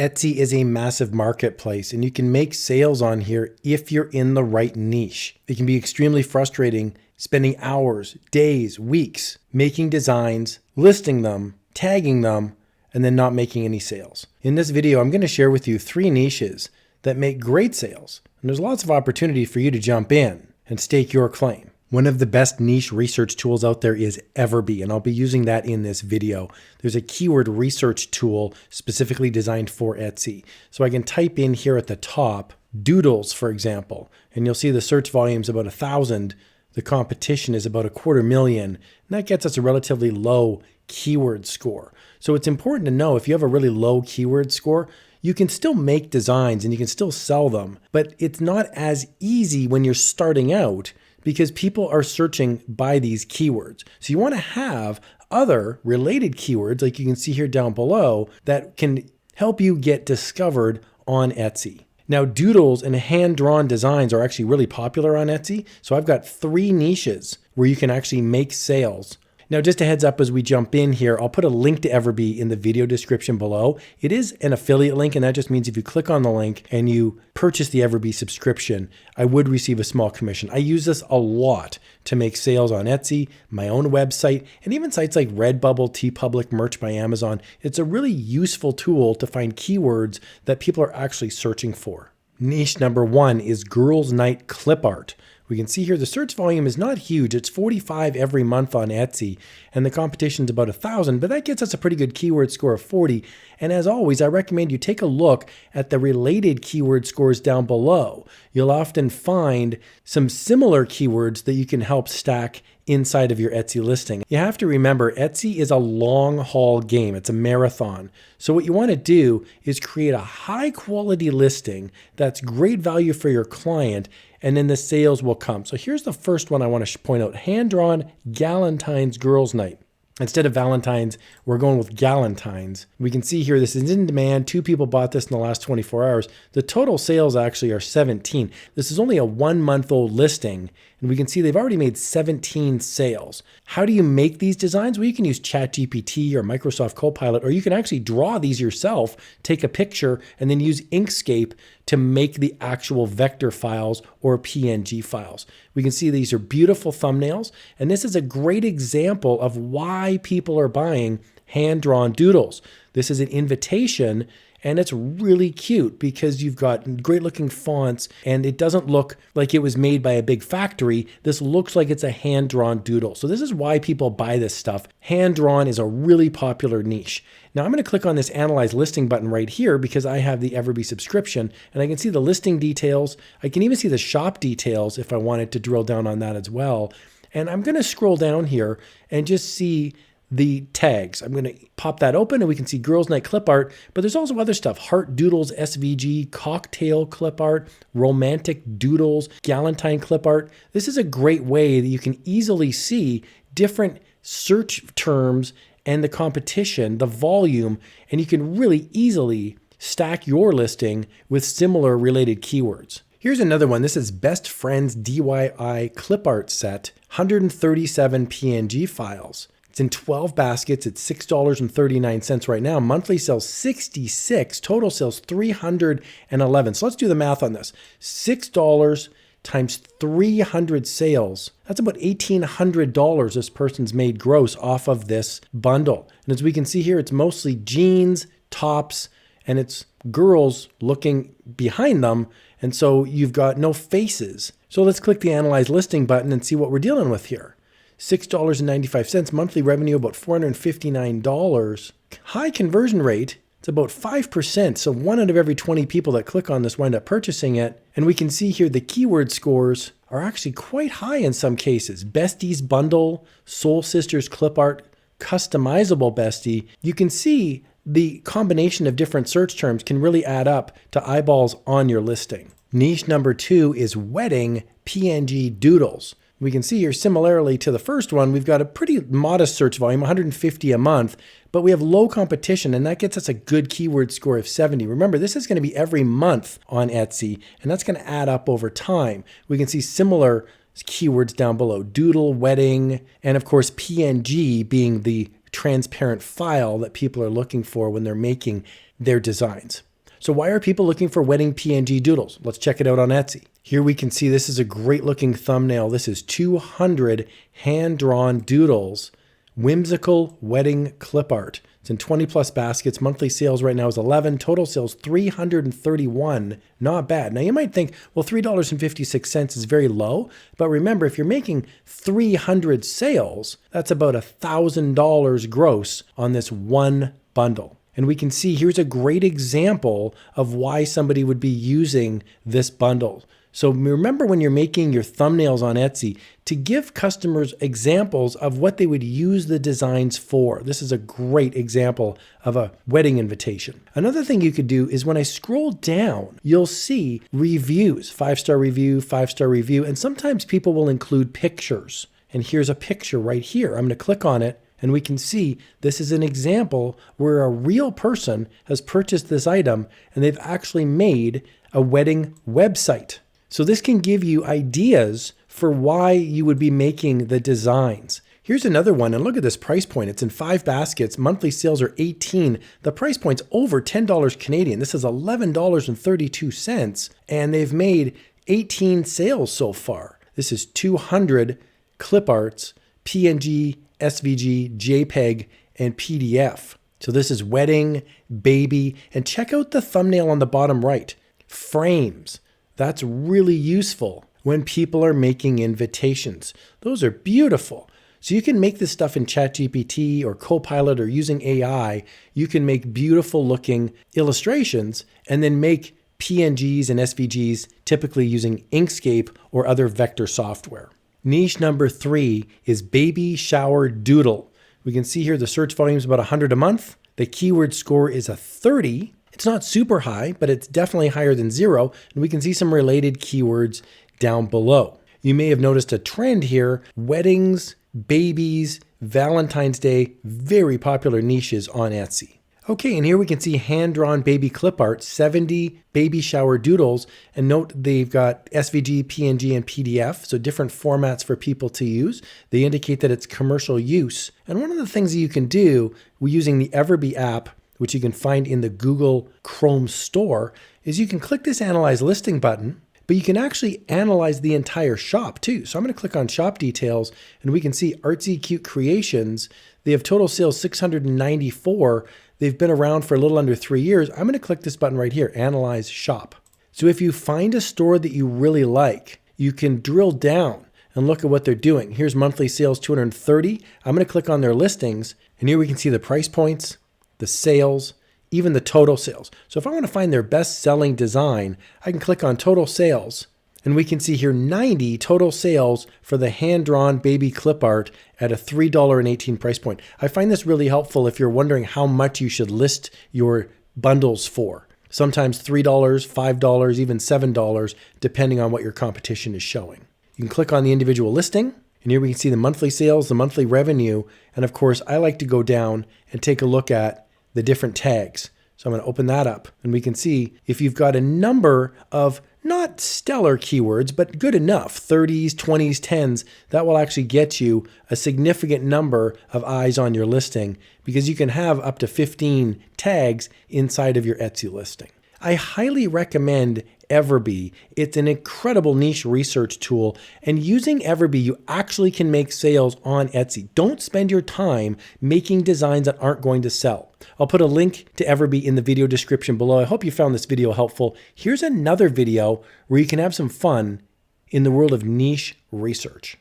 Etsy is a massive marketplace and you can make sales on here if you're in the right niche. It can be extremely frustrating spending hours, days, weeks making designs, listing them, tagging them, and then not making any sales. In this video, I'm going to share with you 3 niches that make great sales. And there's lots of opportunity for you to jump in and stake your claim. One of the best niche research tools out there is Everbe, and I'll be using that in this video. There's a keyword research tool specifically designed for Etsy. So I can type in here at the top, Doodles, for example, and you'll see the search volume is about 1,000. The competition is about 250,000, and that gets us a relatively low keyword score. So it's important to know if you have a really low keyword score, you can still make designs and you can still sell them, but it's not as easy when you're starting out because people are searching by these keywords. So you want to have other related keywords, like you can see here down below, that can help you get discovered on Etsy. Now, doodles and hand-drawn designs are actually really popular on Etsy. So I've got 3 niches where you can actually make sales. Now, just a heads up as we jump in here, I'll put a link to Everbe in the video description below. It is an affiliate link, and that just means if you click on the link and you purchase the Everbe subscription, I would receive a small commission. I use this a lot to make sales on Etsy, my own website, and even sites like Redbubble, TeePublic, Merch by Amazon. It's a really useful tool to find keywords that people are actually searching for. Niche number 1 is Girls Night Clip Art. We can see here the search volume is not huge. It's 45 every month on Etsy, and the competition is about 1,000, but that gets us a pretty good keyword score of 40. And as always, I recommend you take a look at the related keyword scores down below. You'll often find some similar keywords that you can help stack inside of your Etsy listing. You have to remember, Etsy is a long haul game. It's a marathon. So what you want to do is create a high quality listing that's great value for your client, and then the sales will come. So here's the first one I want to point out. Hand-drawn Galentine's Girls Night. Instead of Valentine's, we're going with Galentine's. We can see here this is in demand. 2 people bought this in the last 24 hours. The total sales actually are 17. This is only a 1-month-old listing, and we can see they've already made 17 sales. How do you make these designs? Well, you can use ChatGPT or Microsoft Copilot, or you can actually draw these yourself, take a picture, and then use Inkscape to make the actual vector files or PNG files. We can see these are beautiful thumbnails, and this is a great example of why people are buying hand-drawn doodles. This is an invitation, and it's really cute because you've got great looking fonts and it doesn't look like it was made by a big factory. This looks like it's a hand-drawn doodle. So this is why people buy this stuff. Hand-drawn is a really popular niche. Now I'm going to click on this Analyze Listing button right here because I have the Everbe subscription and I can see the listing details. I can even see the shop details if I wanted to drill down on that as well. And I'm going to scroll down here and just see the tags. I'm going to pop that open and we can see Girls Night Clip Art, but there's also other stuff. Heart Doodles, SVG, Cocktail Clip Art, Romantic Doodles, Galentine Clip Art. This is a great way that you can easily see different search terms and the competition, the volume, and you can really easily stack your listing with similar related keywords. Here's another one. This is Best Friends DIY Clip Art Set, 137 PNG files. It's in 12 baskets. It's $6.39 right now. Monthly sales 66, total sales 311. So let's do the math on this. $6 times 300 sales. That's about $1,800 this person's made gross off of this bundle. And as we can see here, it's mostly jeans, tops, and it's girls looking behind them. And so you've got no faces. So let's click the Analyze Listing button and see what we're dealing with here. $6.95, monthly revenue about $459. High conversion rate, it's about 5%. So 1 out of every 20 people that click on this wind up purchasing it. And we can see here the keyword scores are actually quite high in some cases. Besties Bundle, Soul Sisters Clip Art, Customizable Bestie. You can see the combination of different search terms can really add up to eyeballs on your listing. Niche number 2 is Wedding PNG Doodles. We can see here, similarly to the first one, we've got a pretty modest search volume, 150 a month, but we have low competition, and that gets us a good keyword score of 70. Remember, this is going to be every month on Etsy, and that's going to add up over time. We can see similar keywords down below: doodle, wedding, and of course PNG being the transparent file that people are looking for when they're making their designs. So why are people looking for wedding PNG doodles? Let's check it out on Etsy. Here we can see this is a great looking thumbnail. This is 200 hand-drawn doodles, whimsical wedding clip art. It's in 20 plus baskets. Monthly sales right now is 11. Total sales 331. Not bad. Now you might think, well, $3.56 is very low. But remember, if you're making 300 sales, that's about $1,000 gross on this one bundle. And we can see here's a great example of why somebody would be using this bundle. So remember when you're making your thumbnails on Etsy to give customers examples of what they would use the designs for. This is a great example of a wedding invitation. Another thing you could do is when I scroll down, you'll see reviews, 5-star review, 5-star review, and sometimes people will include pictures. And here's a picture right here. I'm going to click on it. And we can see this is an example where a real person has purchased this item and they've actually made a wedding website. So this can give you ideas for why you would be making the designs. Here's another one, and look at this price point. It's in 5 baskets. Monthly sales are 18. The price point's over $10 Canadian. This is $11.32, and they've made 18 sales so far. This is 200 clip arts, PNG, SVG, JPEG, and PDF. So this is wedding, baby, and check out the thumbnail on the bottom right. Frames. That's really useful when people are making invitations. Those are beautiful. So you can make this stuff in ChatGPT or Copilot or using AI. You can make beautiful looking illustrations and then make PNGs and SVGs, typically using Inkscape or other vector software. Niche number 3 is baby shower doodle. We can see here the search volume is about 100 a month. The keyword score is a 30. It's not super high, but it's definitely higher than 0. And we can see some related keywords down below. You may have noticed a trend here. Weddings, babies, Valentine's Day, very popular niches on Etsy. Okay, and here we can see hand-drawn baby clip art, 70 baby shower doodles, and note they've got SVG, PNG, and PDF, so different formats for people to use. They indicate that it's commercial use. And one of the things that you can do using the Everbe app, which you can find in the Google Chrome store, is you can click this Analyze Listing button, but you can actually analyze the entire shop too. So I'm going to click on Shop Details, and we can see Artsy Cute Creations. They have total sales 694. They've been around for a little under 3 years. I'm going to click this button right here, Analyze Shop. So if you find a store that you really like, you can drill down and look at what they're doing. Here's monthly sales 230. I'm going to click on their listings, and here we can see the price points, the sales, even the total sales. So if I want to find their best-selling design, I can click on total sales, and we can see here 90 total sales for the hand-drawn baby clip art at a $3.18 price point. I find this really helpful if you're wondering how much you should list your bundles for. Sometimes $3, $5, even $7, depending on what your competition is showing. You can click on the individual listing, and here we can see the monthly sales, the monthly revenue, and of course, I like to go down and take a look at the different tags. So I'm going to open that up, and we can see if you've got a number of not stellar keywords, but good enough, 30s, 20s, 10s, that will actually get you a significant number of eyes on your listing because you can have up to 15 tags inside of your Etsy listing. I highly recommend Everbe. It's an incredible niche research tool, and using Everbe, you actually can make sales on Etsy. Don't spend your time making designs that aren't going to sell. I'll put a link to Everbe in the video description below. I hope you found this video helpful. Here's another video where you can have some fun in the world of niche research.